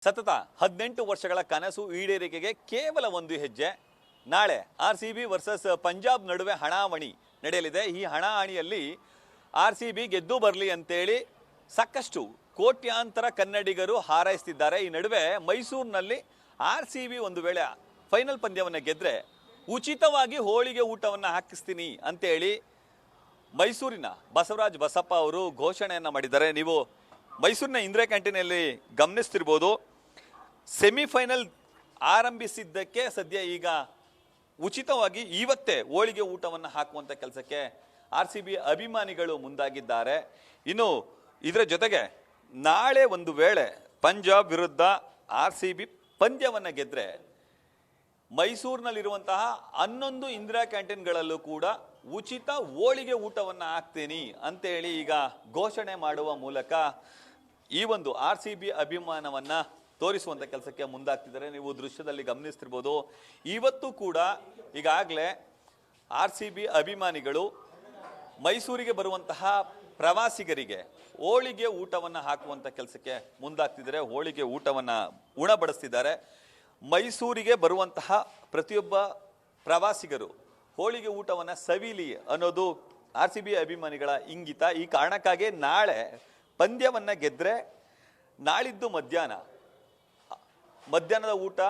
ಸತತ 18 ವರ್ಷಗಳ ಕನಸು ಈಡೇರಿಕೆಗೆ ಕೇವಲ ಒಂದು ಹೆಜ್ಜೆ. ನಾಳೆ ಆರ್ಸಿಬಿ ವರ್ಸಸ್ ಪಂಜಾಬ್ ನಡುವೆ ಹಣಾಹಣಿ ನಡೆಯಲಿದೆ. ಈ ಹಣಾಹಣಿಯಲ್ಲಿ ಆರ್ಸಿಬಿ ಗೆದ್ದು ಬರಲಿ ಅಂತೇಳಿ ಸಾಕಷ್ಟು ಕೋಟ್ಯಾಂತರ ಕನ್ನಡಿಗರು ಹಾರೈಸ್ತಿದ್ದಾರೆ. ಈ ನಡುವೆ ಮೈಸೂರಿನಲ್ಲಿ ಆರ್ಸಿಬಿ ಒಂದು ವೇಳೆ ಫೈನಲ್ ಪಂದ್ಯವನ್ನು ಗೆದ್ರೆ ಉಚಿತವಾಗಿ ಹೋಳಿಗೆ ಊಟವನ್ನು ಹಾಕಿಸ್ತೀನಿ ಅಂತೇಳಿ ಮೈಸೂರಿನ ಬಸವರಾಜ್ ಬಸಪ್ಪ ಅವರು ಘೋಷಣೆಯನ್ನು ಮಾಡಿದ್ದಾರೆ. ನೀವು ಮೈಸೂರಿನ ಇಂದಿರಾ ಕ್ಯಾಂಟೀನಲ್ಲಿ ಗಮನಿಸ್ತಿರ್ಬೋದು. ಸೆಮಿಫೈನಲ್ ಆರಂಭಿಸಿದ್ದಕ್ಕೆ ಸದ್ಯ ಈಗ ಉಚಿತವಾಗಿ ಇವತ್ತೇ ಹೋಳಿಗೆ ಊಟವನ್ನು ಹಾಕುವಂಥ ಕೆಲಸಕ್ಕೆ ಆರ್ಸಿಬಿ ಅಭಿಮಾನಿಗಳು ಮುಂದಾಗಿದ್ದಾರೆ. ಇನ್ನು ಇದರ ಜೊತೆಗೆ ನಾಳೆ ಒಂದು ವೇಳೆ ಪಂಜಾಬ್ ವಿರುದ್ಧ ಆರ್ಸಿಬಿ ಪಂದ್ಯವನ್ನು ಗೆದ್ರೆ ಮೈಸೂರಿನಲ್ಲಿರುವಂತಹ 11 ಇಂದಿರಾ ಕ್ಯಾಂಟೀನ್ಗಳಲ್ಲೂ ಕೂಡ ಉಚಿತ ಹೋಳಿಗೆ ಊಟವನ್ನು ಹಾಕ್ತೀನಿ ಅಂತೇಳಿ ಈಗ ಘೋಷಣೆ ಮಾಡುವ ಮೂಲಕ ಈ ಒಂದು ಆರ್ಸಿಬಿ ಅಭಿಮಾನವನ್ನು ತೋರಿಸುವಂಥ ಕೆಲಸಕ್ಕೆ ಮುಂದಾಗ್ತಿದ್ದಾರೆ. ನೀವು ದೃಶ್ಯದಲ್ಲಿ ಗಮನಿಸ್ತಿರ್ಬೋದು. ಇವತ್ತು ಕೂಡ ಈಗಾಗಲೇ ಆರ್ಸಿಬಿ ಅಭಿಮಾನಿಗಳು ಮೈಸೂರಿಗೆ ಬರುವಂತಹ ಪ್ರವಾಸಿಗರಿಗೆ ಹೋಳಿಗೆ ಊಟವನ್ನು ಹಾಕುವಂಥ ಕೆಲಸಕ್ಕೆ ಮುಂದಾಗ್ತಿದ್ದಾರೆ. ಹೋಳಿಗೆ ಊಟವನ್ನು ಉಣಬಡಿಸ್ತಿದ್ದಾರೆ. ಮೈಸೂರಿಗೆ ಬರುವಂತಹ ಪ್ರತಿಯೊಬ್ಬ ಪ್ರವಾಸಿಗರು ಹೋಳಿಗೆ ಊಟವನ್ನು ಸವಿಲಿ ಅನ್ನೋದು ಆರ್ಸಿಬಿ ಅಭಿಮಾನಿಗಳ ಇಂಗಿತ. ಈ ಕಾರಣಕ್ಕಾಗಿ ನಾಳೆ ಪಂದ್ಯವನ್ನು ಗೆದ್ರೆ ನಾಳಿದ್ದು ಮಧ್ಯಾಹ್ನದ ಊಟ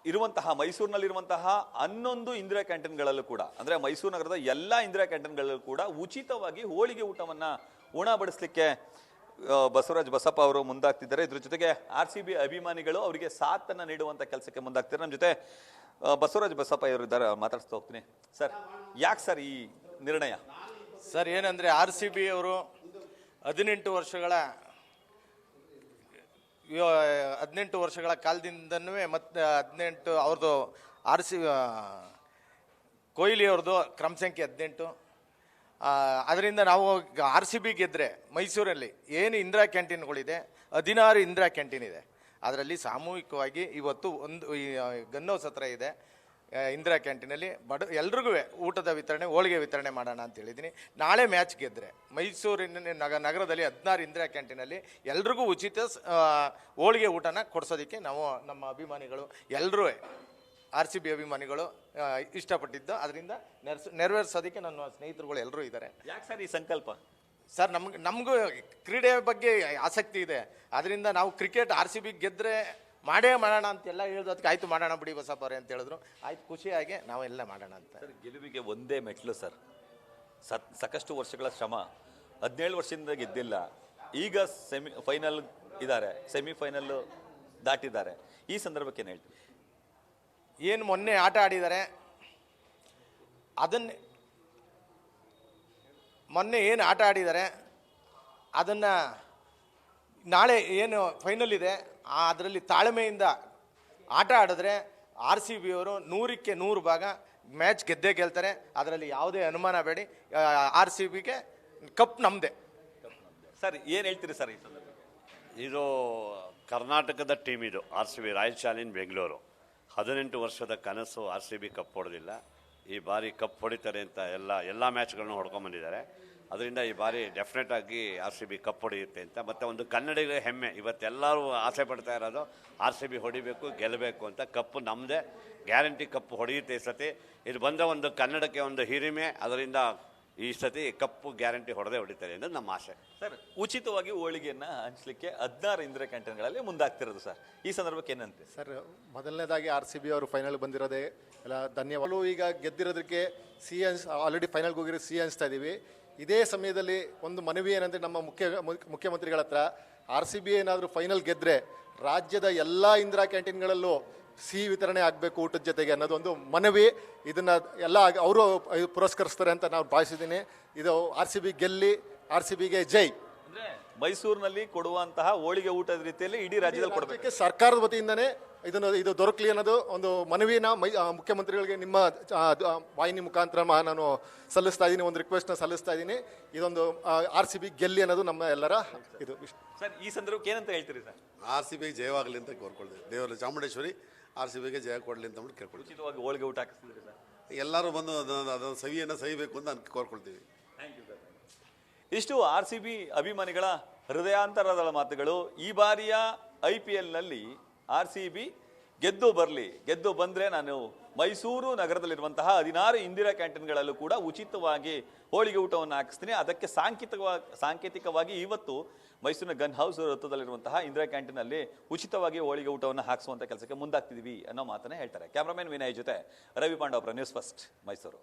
ಇರುವಂತಹ ಮೈಸೂರಿನಲ್ಲಿರುವಂತಹ 11 ಇಂದಿರಾ ಕ್ಯಾಂಟೀನ್ಗಳಲ್ಲೂ ಕೂಡ, ಅಂದರೆ ಮೈಸೂರು ನಗರದ ಎಲ್ಲ ಇಂದಿರಾ ಕ್ಯಾಂಟೀನ್ಗಳಲ್ಲೂ ಕೂಡ ಉಚಿತವಾಗಿ ಹೋಳಿಗೆ ಊಟವನ್ನು ಉಣಬಡಿಸ್ಲಿಕ್ಕೆ ಬಸವರಾಜ್ ಬಸಪ್ಪ ಅವರು ಮುಂದಾಗ್ತಿದ್ದಾರೆ. ಇದ್ರ ಜೊತೆಗೆ ಆರ್ಸಿಬಿ ಅಭಿಮಾನಿಗಳು ಅವರಿಗೆ ಸಾಥನ್ನು ನೀಡುವಂಥ ಕೆಲಸಕ್ಕೆ ಮುಂದಾಗ್ತಿದ್ದಾರೆ. ನಮ್ಮ ಜೊತೆ ಬಸವರಾಜ್ ಬಸಪ್ಪ ಅವರು ಇದ್ದಾರೆ, ಮಾತಾಡ್ಸ್ತಾ ಹೋಗ್ತೀನಿ. ಸರ್, ಯಾಕೆ ಸರ್ ಈ ನಿರ್ಣಯ? ಸರ್, ಏನಂದರೆ ಆರ್ಸಿಬಿ ಅವರು 18 ವರ್ಷಗಳ ಕಾಲದಿಂದನೂ ಮತ್ತು 18 ಅವ್ರದ್ದು ಕೊಹ್ಲಿ ಅವ್ರದ್ದು ಕ್ರಮ ಸಂಖ್ಯೆ 18. ಅದರಿಂದ ನಾವು ಆರ್ಸಿಬಿ ಗೆದ್ದರೆ ಮೈಸೂರಲ್ಲಿ ಏನು ಇಂದಿರಾ ಕ್ಯಾಂಟೀನ್ಗಳಿದೆ 16 ಇಂದಿರಾ ಕ್ಯಾಂಟೀನ್ ಇದೆ. ಅದರಲ್ಲಿ ಸಾಮೂಹಿಕವಾಗಿ ಇವತ್ತು ಒಂದು ಗನ್ನೋ ಸತ್ರ ಇದೆ ಇಂದಿರಾ ಕ್ಯಾಂಟೀನಲ್ಲಿ. ಎಲ್ರಿಗೂ ಊಟದ ವಿತರಣೆ, ಹೋಳಿಗೆ ವಿತರಣೆ ಮಾಡೋಣ ಅಂತ ಹೇಳಿದ್ದೀನಿ. ನಾಳೆ ಮ್ಯಾಚ್ ಗೆದ್ದರೆ ಮೈಸೂರಿನ ನಗರದಲ್ಲಿ 16 ಇಂದಿರಾ ಕ್ಯಾಂಟೀನಲ್ಲಿ ಎಲ್ರಿಗೂ ಉಚಿತ ಹೋಳಿಗೆ ಊಟನ ಕೊಡಿಸೋದಕ್ಕೆ ನಾವು ನಮ್ಮ ಅಭಿಮಾನಿಗಳು ಎಲ್ಲರೂ ಆರ್ಸಿಬಿ ಅಭಿಮಾನಿಗಳು ಇಷ್ಟಪಟ್ಟಿದ್ದು. ಅದರಿಂದ ನೆರವೇರಿಸೋದಕ್ಕೆ ನನ್ನ ಸ್ನೇಹಿತರುಗಳು ಎಲ್ಲರೂ ಇದ್ದಾರೆ. ಯಾಕೆ ಸರ್ ಈ ಸಂಕಲ್ಪ? ಸರ್, ನಮಗೂ ಕ್ರೀಡೆ ಬಗ್ಗೆ ಆಸಕ್ತಿ ಇದೆ. ಅದರಿಂದ ನಾವು ಕ್ರಿಕೆಟ್ ಆರ್ಸಿಬಿ ಗೆದ್ದರೆ ಮಾಡೋಣ ಅಂತೆಲ್ಲ ಹೇಳೋದಕ್ಕೆ ಆಯ್ತು ಮಾಡೋಣ ಬಿಡಿ ಬಸಪ್ಪ ಅವರೇ ಅಂತ ಹೇಳಿದ್ರು. ಆಯ್ತು, ಖುಷಿಯಾಗಿ ನಾವೆಲ್ಲ ಮಾಡೋಣ ಅಂತ. ಸರ್, ಗೆಲುವಿಗೆ ಒಂದೇ ಮೆಟ್ಲು ಸರ್. ಸಾಕಷ್ಟು ವರ್ಷಗಳ ಶ್ರಮ. 17 ವರ್ಷದಿಂದ ಗೆದ್ದಿಲ್ಲ. ಈಗ ಫೈನಲ್ ಇದ್ದಾರೆ, ಸೆಮಿಫೈನಲ್ ದಾಟಿದ್ದಾರೆ. ಈ ಸಂದರ್ಭಕ್ಕೆ ಏನು ಹೇಳ್ತೀವಿ? ಏನು ಮೊನ್ನೆ ಆಟ ಆಡಿದ್ದಾರೆ ಅದನ್ನು ನಾಳೆ ಏನು ಫೈನಲ್ ಇದೆ ಅದರಲ್ಲಿ ತಾಳ್ಮೆಯಿಂದ ಆಟ ಆಡಿದ್ರೆ ಆರ್ಸಿಬಿ ಅವರು 100ಕ್ಕೆ 100 ಭಾಗ ಮ್ಯಾಚ್ ಗೆದ್ದೇ ಗೆಲ್ತಾರೆ. ಅದರಲ್ಲಿ ಯಾವುದೇ ಅನುಮಾನ ಬೇಡಿ. ಆರ್ಸಿಬಿಗೆ ಕಪ್ ನಮ್ಮದೇ. ಸರ್, ಏನು ಹೇಳ್ತೀರಿ ಸರ್ ಈ ಸಂದರ್ಭ? ಇದು ಕರ್ನಾಟಕದ ಟೀಮ್, ಇದು ಆರ್ಸಿಬಿ ರಾಯಲ್ ಚಾಲೆಂಜ್ ಬೆಂಗಳೂರು. 18 ವರ್ಷದ ಕನಸು ಆರ್ಸಿಬಿ ಕಪ್ ಹೊಡೆದಿಲ್ಲ. ಈ ಬಾರಿ ಕಪ್ ಹೊಡಿತಾರೆ ಅಂತ ಎಲ್ಲ ಮ್ಯಾಚ್ಗಳನ್ನು ಹೊಡ್ಕೊಂಬಂದಿದ್ದಾರೆ. ಅದರಿಂದ ಈ ಬಾರಿ ಡೆಫಿನೆಟ್ ಆಗಿ ಆರ್ಸಿಬಿ ಕಪ್ ಹೊಡೆಯುತ್ತೆ ಅಂತ. ಮತ್ತು ಒಂದು ಕನ್ನಡಿಗರ ಹೆಮ್ಮೆ, ಇವತ್ತೆಲ್ಲರೂ ಆಸೆ ಪಡ್ತಾ ಇರೋದು ಆರ್ಸಿಬಿ ಹೊಡಿಬೇಕು, ಗೆಲ್ಲಬೇಕು ಅಂತ. ಕಪ್ಪು ನಮ್ಮದೇ, ಗ್ಯಾರಂಟಿ ಕಪ್ ಹೊಡೆಯುತ್ತೆ ಈ ಸತಿ. ಇದು ಬಂದ ಒಂದು ಕನ್ನಡಕ್ಕೆ ಒಂದು ಹಿರಿಮೆ. ಅದರಿಂದ ಈ ಸತಿ ಕಪ್ಪು ಗ್ಯಾರಂಟಿ ಹೊಡಿತಾರೆ ಅನ್ನೋದು ನಮ್ಮ ಆಸೆ. ಸರ್, ಉಚಿತವಾಗಿ ಹೋಳಿಗೆಯನ್ನು ಹಂಚಲಿಕ್ಕೆ 16 ಇಂದಿರಾ ಕ್ಯಾಂಟೀನ್ಗಳಲ್ಲಿ ಮುಂದಾಗ್ತಿರೋದು ಸರ್. ಈ ಸಂದರ್ಭಕ್ಕೆ ಏನಂತೆ? ಸರ್, ಮೊದಲನೇದಾಗಿ ಆರ್ಸಿಬಿ ಅವರು ಫೈನಲ್ ಬಂದಿರೋದೇ ಎಲ್ಲ ಧನ್ಯವಾದ. ಈಗ ಗೆದ್ದಿರೋದಕ್ಕೆ ಆಲ್ರೆಡಿ ಫೈನಲ್ಗೆ ಹೋಗಿರೋ ಅನಿಸ್ತಾ ಇದ್ದೀವಿ. ಇದೇ ಸಮಯದಲ್ಲಿ ಒಂದು ಮನವಿ ಏನಂದರೆ ನಮ್ಮ ಮುಖ್ಯಮಂತ್ರಿಗಳ ಹತ್ರ, ಆರ್ಸಿಬಿ ಏನಾದರೂ ಫೈನಲ್ ಗೆದ್ದರೆ ರಾಜ್ಯದ ಎಲ್ಲ ಇಂದಿರಾ ಕ್ಯಾಂಟೀನ್ಗಳಲ್ಲೂ ಸಿಹಿ ವಿತರಣೆ ಆಗಬೇಕು ಊಟದ ಜೊತೆಗೆ ಅನ್ನೋದೊಂದು ಮನವಿ. ಇದನ್ನು ಎಲ್ಲ ಅವರು ಪುರಸ್ಕರಿಸ್ತಾರೆ ಅಂತ ನಾವು ಭಾವಿಸಿದ್ದೀನಿ. ಇದು ಆರ್ಸಿಬಿ ಗೆಲ್ಲಿ, ಆರ್ಸಿಬಿಗೆ ಜೈ. ಅಂದರೆ ಮೈಸೂರಿನಲ್ಲಿ ಕೊಡುವಂತಹ ಹೋಳಿಗೆ ಊಟದ ರೀತಿಯಲ್ಲಿ ಇಡೀ ರಾಜ್ಯದಲ್ಲಿ ಕೊಡಬೇಕು. ಸರ್ಕಾರದ ವತಿಯಿಂದನೇ ಇದು ದೊರಕಲಿ ಅನ್ನೋದು ಒಂದು ಮನವಿನ ಮುಖ್ಯಮಂತ್ರಿಗಳಿಗೆ ನಿಮ್ಮ ವಾಹಿನಿ ಮುಖಾಂತರ ನಾನು ಸಲ್ಲಿಸ್ತಾ ಇದ್ದೀನಿ. ಒಂದು ರಿಕ್ವೆಸ್ಟ್ನ ಸಲ್ಲಿಸ್ತಾ ಇದ್ದೀನಿ. ಇದೊಂದು ಆರ್ಸಿಬಿ ಗೆಲ್ಲಿ ಅನ್ನೋದು ನಮ್ಮ ಎಲ್ಲರ ಇದು. ಸರ್, ಈ ಸಂದರ್ಭಕ್ಕೆ ಏನಂತ ಹೇಳ್ತೀರಿ ಸರ್? ಆರ್ಸಿಬಿಗೆ ಜಯವಾಗಲಿ ಅಂತ ಕೋರ್ಕೊಳ್ತೀವಿ. ದೇವರ ಚಾಮುಂಡೇಶ್ವರಿ ಆರ್ಸಿಬಿಗೆ ಜಯ ಕೊಡಲಿ ಅಂತ ಕೇಳ್ಕೊಳ್ತೀವಿ. ಉಚಿತವಾಗಿ ಹೋಳಿಗೆ ಊಟ ಹಾಕಿಸ್ತಿದ್ದೀರಿ ಸರ್? ಎಲ್ಲರೂ ಬಂದು ಅದನ್ನು ಸವಿಯನ್ನು ಸವಿಬೇಕು ಅಂತ ಕೋರ್ಕೊಳ್ತೀವಿ. Thank you sir. ಇಷ್ಟು ಆರ್ಸಿಬಿ ಅಭಿಮಾನಿಗಳ ಹೃದಯಾಂತರದ ಮಾತುಗಳು. ಈ ಬಾರಿಯ IPL ನಲ್ಲಿ RCB ಗೆದ್ದು ಬರಲಿ, ಗೆದ್ದು ಬಂದರೆ ನಾನು ಮೈಸೂರು ನಗರದಲ್ಲಿರುವಂತಹ 16 ಇಂದಿರಾ ಕ್ಯಾಂಟೀನ್ಗಳಲ್ಲೂ ಕೂಡ ಉಚಿತವಾಗಿ ಹೋಳಿಗೆ ಊಟವನ್ನು ಹಾಕಿಸ್ತೀನಿ. ಅದಕ್ಕೆ ಸಾಂಕೇತಿಕವಾಗಿ ಇವತ್ತು ಮೈಸೂರಿನ ಗನ್ ಹೌಸ್ ವೃತ್ತದಲ್ಲಿರುವಂತಹ ಇಂದಿರಾ ಕ್ಯಾಂಟೀನಲ್ಲಿ ಉಚಿತವಾಗಿ ಹೋಳಿಗೆ ಊಟವನ್ನು ಹಾಕಿಸುವಂಥ ಕೆಲಸಕ್ಕೆ ಮುಂದಾಗ್ತಿದ್ದೀವಿ ಅನ್ನೋ ಮಾತನ್ನೇ ಹೇಳ್ತಾರೆ. ಕ್ಯಾಮ್ರಾಮನ್ ವಿನಯ್ ಜೊತೆ ರವಿ ಪಾಂಡವಪುರ, ನ್ಯೂಸ್ ಫಸ್ಟ್, ಮೈಸೂರು.